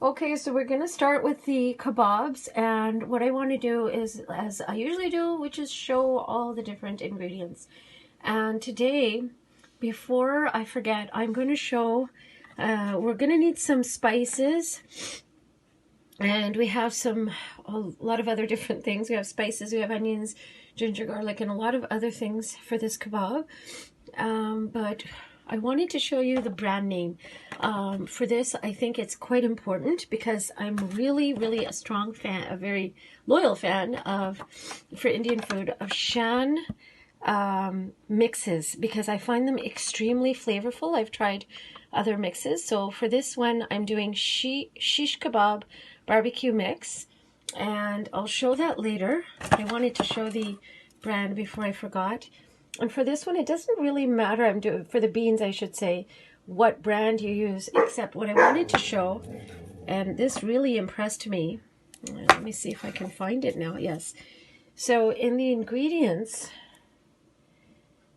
Okay, so we're going to start with the kebabs, and what I want to do is, as I usually do, which is show all the different ingredients. And today, before I forget, I'm going to show, we're going to need some spices, and we have a lot of other different things. We have spices, we have onions, ginger, garlic, and a lot of other things for this kebab. But I wanted to show you the brand name. For this, I think it's quite important because I'm really, really a strong fan, a very loyal fan of, for Indian food, of Shan mixes because I find them extremely flavorful. I've tried other mixes. So for this one, I'm doing shish kebab barbecue mix, and I'll show that later. I wanted to show the brand before I forgot. And for this one, it doesn't really matter, I'm doing for the beans, I should say, what brand you use, except what I wanted to show, and this really impressed me. Let me see if I can find it now. Yes. So in the ingredients,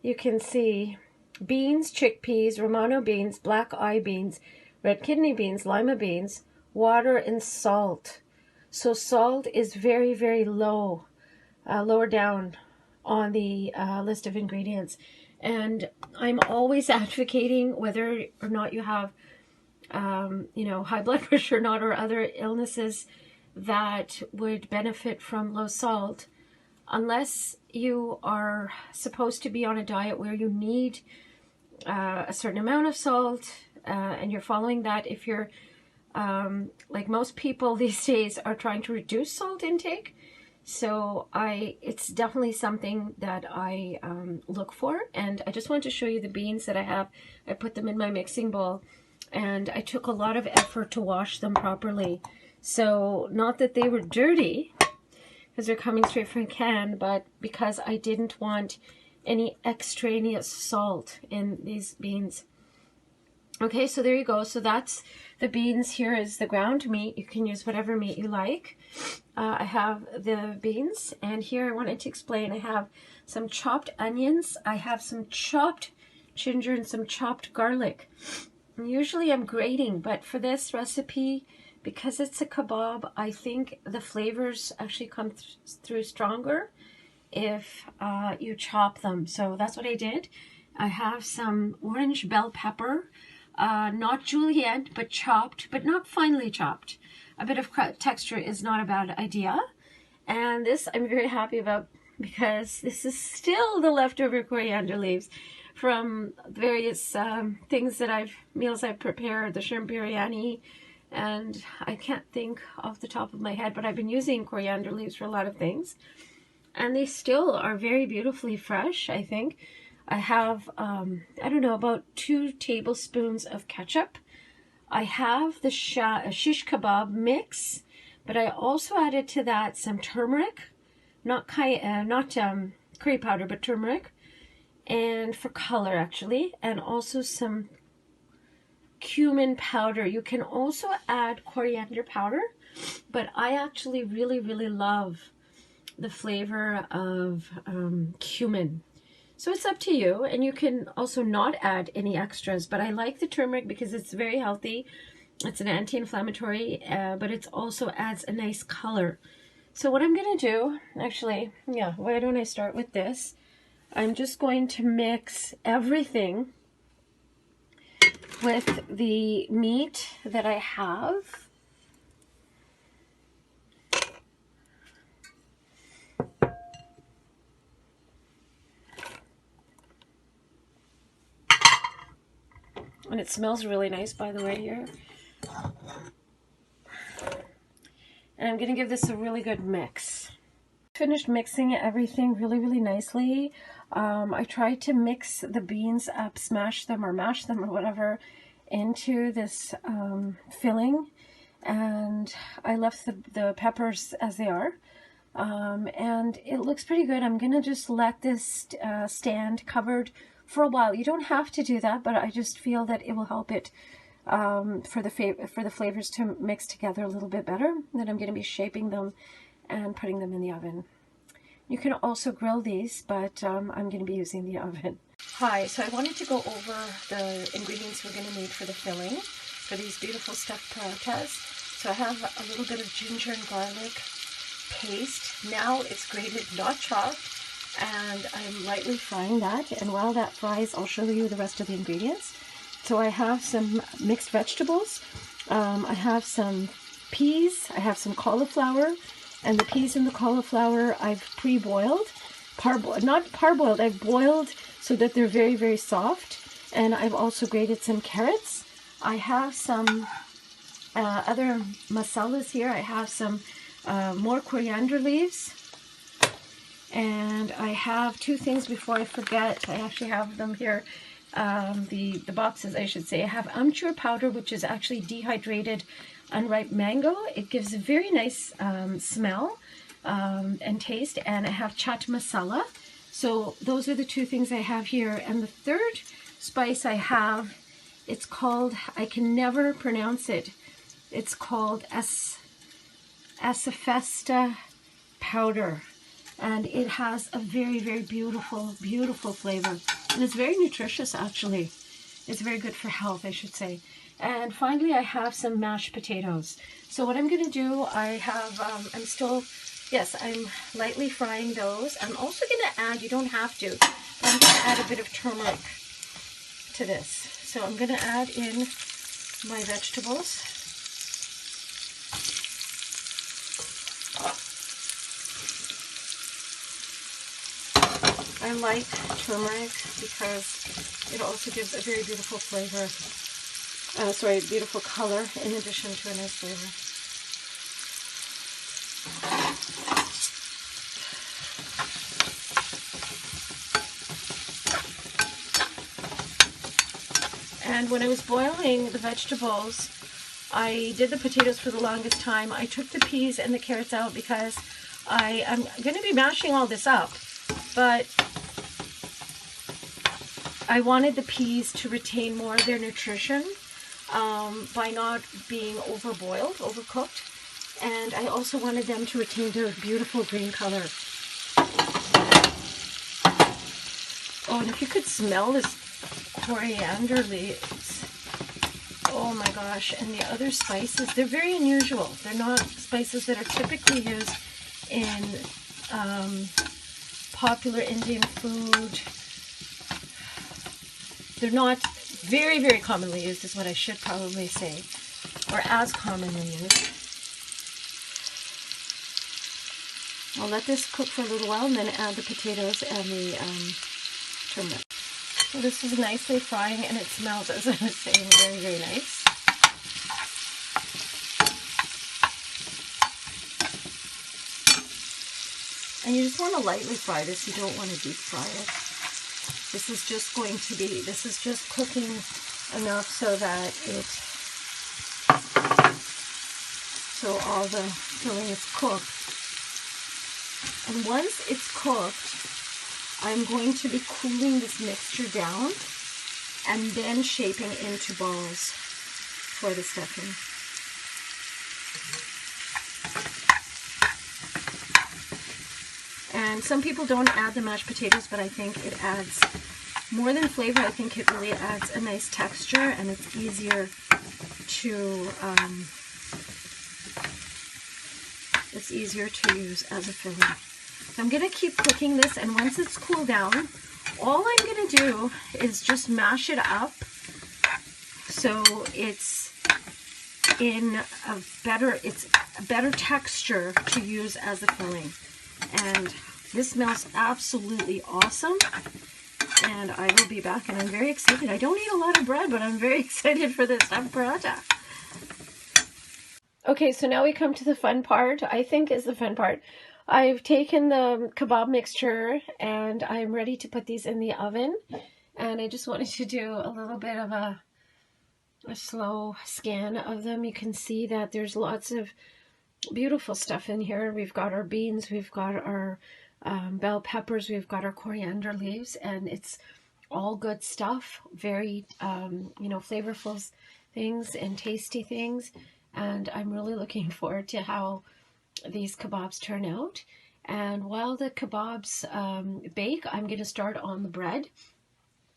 you can see beans, chickpeas, Romano beans, black eye beans, red kidney beans, lima beans, water, and salt. So salt is very, very low, lower down on the list of ingredients. And I'm always advocating, whether or not you have high blood pressure or not, or other illnesses that would benefit from low salt, unless you are supposed to be on a diet where you need a certain amount of salt, and you're following that. If you're like most people these days are trying to reduce salt intake, so it's definitely something that I look for. And I just wanted to show you the beans that I have. I put them in my mixing bowl, and I took a lot of effort to wash them properly. So not that they were dirty, because they're coming straight from a can, but because I didn't want any extraneous salt in these beans. Okay, so there you go. So that's the beans. Here is the ground meat. You can use whatever meat you like. I have the beans, and here I wanted to explain, I have some chopped onions, I have some chopped ginger, and some chopped garlic. And usually I'm grating, but for this recipe, because it's a kebab, I think the flavors actually come through stronger if you chop them. So that's what I did. I have some orange bell pepper, not julienne, but chopped, but not finely chopped. A bit of texture is not a bad idea. And this I'm very happy about because this is still the leftover coriander leaves from various meals I've prepared, the shrimp biryani, and I can't think off the top of my head, but I've been using coriander leaves for a lot of things. And they still are very beautifully fresh, I think. I have, I don't know, about 2 tablespoons of ketchup. I have the shish kebab mix, but I also added to that some turmeric, not curry powder, but turmeric, and for color actually, and also some cumin powder. You can also add coriander powder, but I actually really, really love the flavor of cumin. So it's up to you, and you can also not add any extras, but I like the turmeric because it's very healthy. It's an anti-inflammatory, but it also adds a nice color. So what I'm going to do, actually, yeah, why don't I start with this? I'm just going to mix everything with the meat that I have. And it smells really nice, by the way, here. And I'm going to give this a really good mix. Finished mixing everything really, really nicely. I tried to mix the beans up, smash them or mash them or whatever into this filling. And I left the peppers as they are. And it looks pretty good. I'm going to just let this stand covered for a while. You don't have to do that, but I just feel that it will help it for the flavors to mix together a little bit better. Then I'm going to be shaping them and putting them in the oven. You can also grill these, but I'm going to be using the oven. Hi, so I wanted to go over the ingredients we're going to need for the filling for these beautiful stuffed parathas. So I have a little bit of ginger and garlic paste. Now it's grated, not chopped, and I'm lightly frying that. And while that fries, I'll show you the rest of the ingredients. So I have some mixed vegetables. I have some peas. I have some cauliflower, and the peas and the cauliflower I've pre-boiled. Not parboiled, I've boiled so that they're very, very soft. And I've also grated some carrots. I have some other masalas here. I have some more coriander leaves. And I have two things before I forget. I actually have them here. The boxes, I should say. I have Amchoor powder, which is actually dehydrated unripe mango. It gives a very nice smell and taste. And I have chaat masala. So those are the two things I have here. And the third spice I have, it's called, I can never pronounce it. It's called Asafoetida powder. And it has a very, very beautiful, beautiful flavor. And it's very nutritious, actually. It's very good for health, I should say. And finally, I have some mashed potatoes. So what I'm going to do, I have, I'm lightly frying those. I'm also going to add, you don't have to, but I'm going to add a bit of turmeric to this. So I'm going to add in my vegetables. I like turmeric because it also gives a very beautiful flavor, beautiful color in addition to a nice flavor. And when I was boiling the vegetables, I did the potatoes for the longest time. I took the peas and the carrots out because I'm going to be mashing all this up, but I wanted the peas to retain more of their nutrition by not being overcooked. And I also wanted them to retain their beautiful green color. Oh, and if you could smell this coriander leaves. Oh my gosh. And the other spices, they're very unusual. They're not spices that are typically used in popular Indian food. They're not very, very commonly used, is what I should probably say, or as commonly used. I'll let this cook for a little while and then add the potatoes and the turmeric. So this is nicely frying and it smells, as I was saying, very, very nice. And you just want to lightly fry this, you don't want to deep fry it. This is just cooking enough so that so all the filling is cooked. And once it's cooked, I'm going to be cooling this mixture down and then shaping into balls for the stuffing. And some people don't add the mashed potatoes, but I think it adds more than flavor. I think it really adds a nice texture, and it's easier to use as a filling. So I'm going to keep cooking this, and once it's cooled down, all I'm going to do is just mash it up so it's a better texture to use as a filling. And this smells absolutely awesome, and I will be back, and I'm very excited. I don't eat a lot of bread, but I'm very excited for this Make Paratha. Okay, so now we come to the fun part, I think is the fun part. I've taken the kebab mixture and I'm ready to put these in the oven, and I just wanted to do a little bit of a slow scan of them. You can see that there's lots of beautiful stuff in here. We've got our beans, we've got our bell peppers, we've got our coriander leaves, and it's all good stuff. Very, flavorful things and tasty things. And I'm really looking forward to how these kebabs turn out. And while the kebabs bake, I'm going to start on the bread.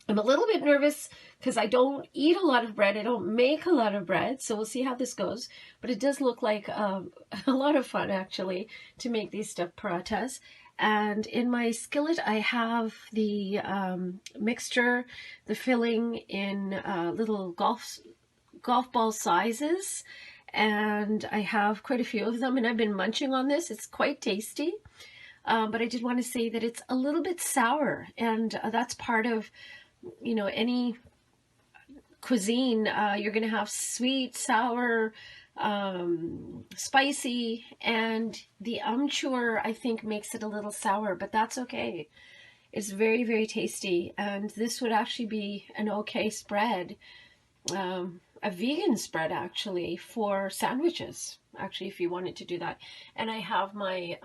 I'm a little bit nervous because I don't eat a lot of bread. I don't make a lot of bread, so we'll see how this goes. But it does look like a lot of fun, actually, to make these stuffed parathas. And in my skillet, I have the mixture, the filling in little golf ball sizes. And I have quite a few of them, and I've been munching on this. It's quite tasty. But I did want to say that it's a little bit sour, and that's part of, you know, any cuisine. You're going to have sweet, sour, spicy, and the Amchoor, I think, makes it a little sour, but that's okay. It's very, very tasty, and this would actually be an okay spread, a vegan spread, actually, for sandwiches, actually, if you wanted to do that. And I have my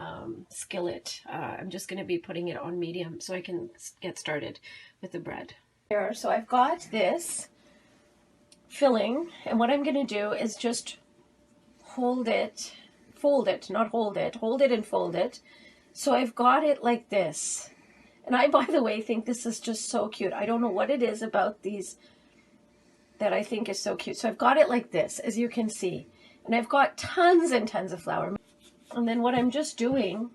skillet. I'm just going to be putting it on medium so I can get started with the bread. So I've got this filling, and what I'm going to do is just hold it, fold it, not hold it, hold it and fold it. So I've got it like this. And I, by the way, think this is just so cute. I don't know what it is about these that I think is so cute. So I've got it like this, as you can see. And I've got tons and tons of flour. And then what I'm just doing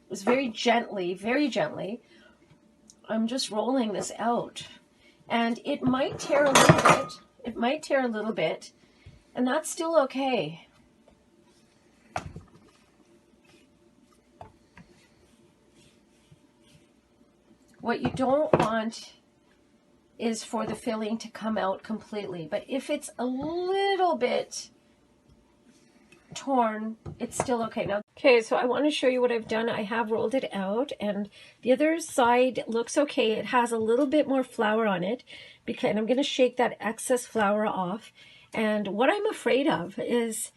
is very gently, I'm just rolling this out. And it might tear a little bit. It might tear a little bit. And that's still okay. What you don't want is for the filling to come out completely. But if it's a little bit torn, it's still okay. Now, okay, so I want to show you what I've done. I have rolled it out, and the other side looks okay. It has a little bit more flour on it, because, and I'm going to shake that excess flour off. And what I'm afraid of is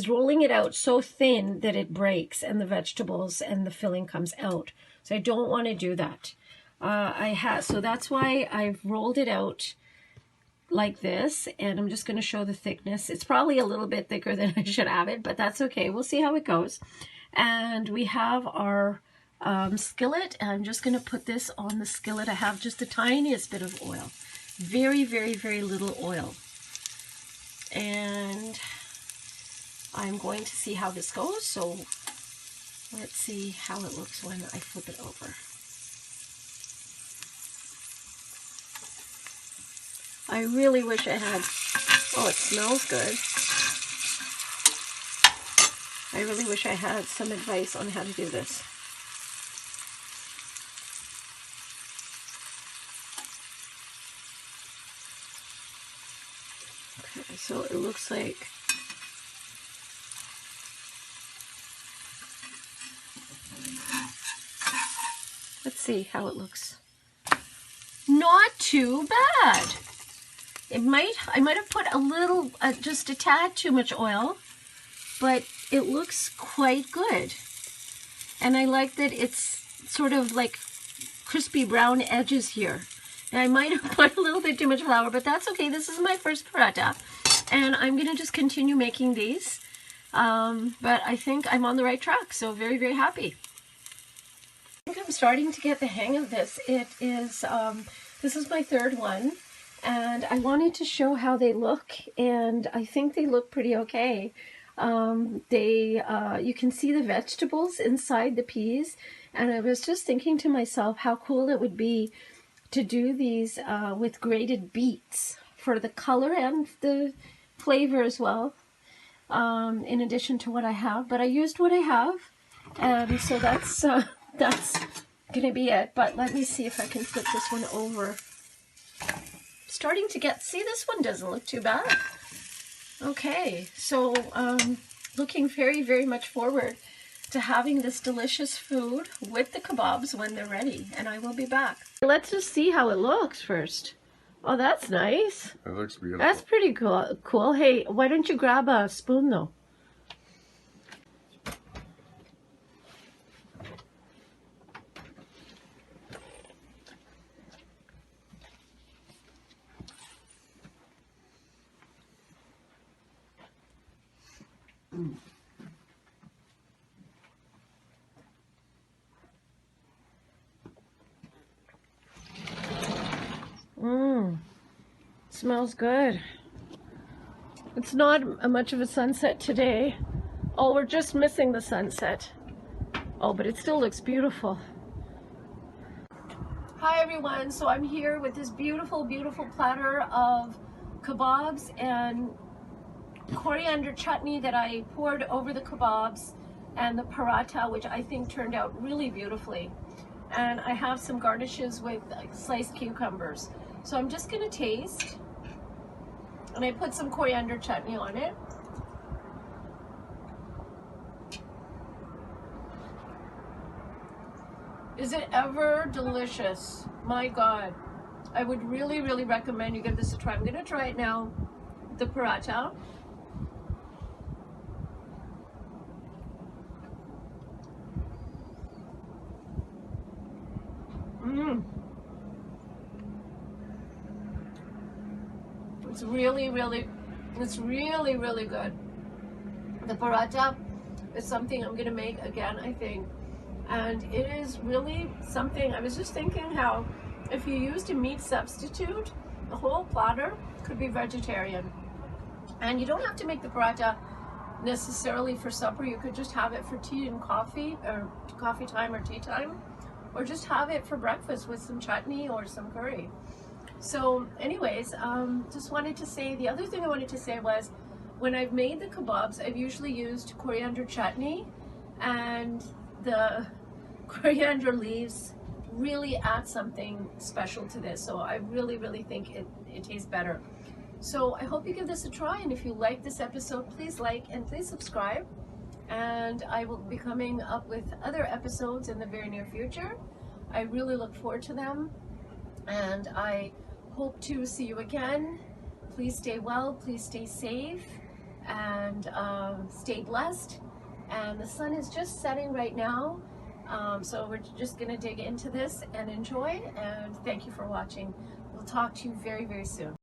rolling it out so thin that it breaks and the vegetables and the filling comes out. So I don't want to do that. So that's why I've rolled it out like this, and I'm just going to show the thickness. It's probably a little bit thicker than I should have it, but that's okay. We'll see how it goes. And we have our skillet, and I'm just going to put this on the skillet. I have just the tiniest bit of oil, very, very, very little oil. And I'm going to see how this goes. So let's see how it looks when I flip it over. I really wish I had, oh, it smells good. I really wish I had some advice on how to do this. Okay, so it looks like, let's see how it looks. Not too bad. I might have put a little, just a tad too much oil, but it looks quite good. And I like that it's sort of like crispy brown edges here. And I might have put a little bit too much flour, but that's okay. This is my first paratha, and I'm going to just continue making these. But I think I'm on the right track, so very, very happy. I think I'm starting to get the hang of this. It is, this is my third one. And I wanted to show how they look, and I think they look pretty okay. You can see the vegetables inside the peas, and I was just thinking to myself how cool it would be to do these with grated beets for the color and the flavor as well, in addition to what I have. But I used what I have, and so that's going to be it. But let me see if I can flip this one over. Starting to get, see, this one doesn't look too bad. Okay, so looking very, very much forward to having this delicious food with the kebabs when they're ready, and I will be back. Let's just see how it looks first. Oh, that's nice. That looks beautiful. That's pretty cool. Hey, why don't you grab a spoon though? Smells good. It's not much of a sunset today. Oh, we're just missing the sunset. Oh, but it still looks beautiful. Hi everyone, so I'm here with this beautiful, beautiful platter of kebabs and coriander chutney that I poured over the kebabs, and the paratha, which I think turned out really beautifully. And I have some garnishes with sliced cucumbers. So I'm just gonna taste, and I put some coriander chutney on it. Is it ever delicious? My God. I would really, really recommend you give this a try. I'm gonna try it now, the paratha. It's really, really good. The paratha is something I'm gonna make again, I think. And it is really something, I was just thinking how if you used a meat substitute, the whole platter could be vegetarian. And you don't have to make the paratha necessarily for supper. You could just have it for tea and coffee, or coffee time or tea time, or just have it for breakfast with some chutney or some curry. So anyways, just wanted to say, the other thing I wanted to say was, when I've made the kebabs, I've usually used coriander chutney, and the coriander leaves really add something special to this. So I really, really think it tastes better. So I hope you give this a try, and if you like this episode, please like and please subscribe. And I will be coming up with other episodes in the very near future. I really look forward to them, and I hope to see you again. Please stay well, please stay safe, and stay blessed. And the sun is just setting right now, so we're just gonna dig into this and enjoy, and thank you for watching. We'll talk to you very, very soon.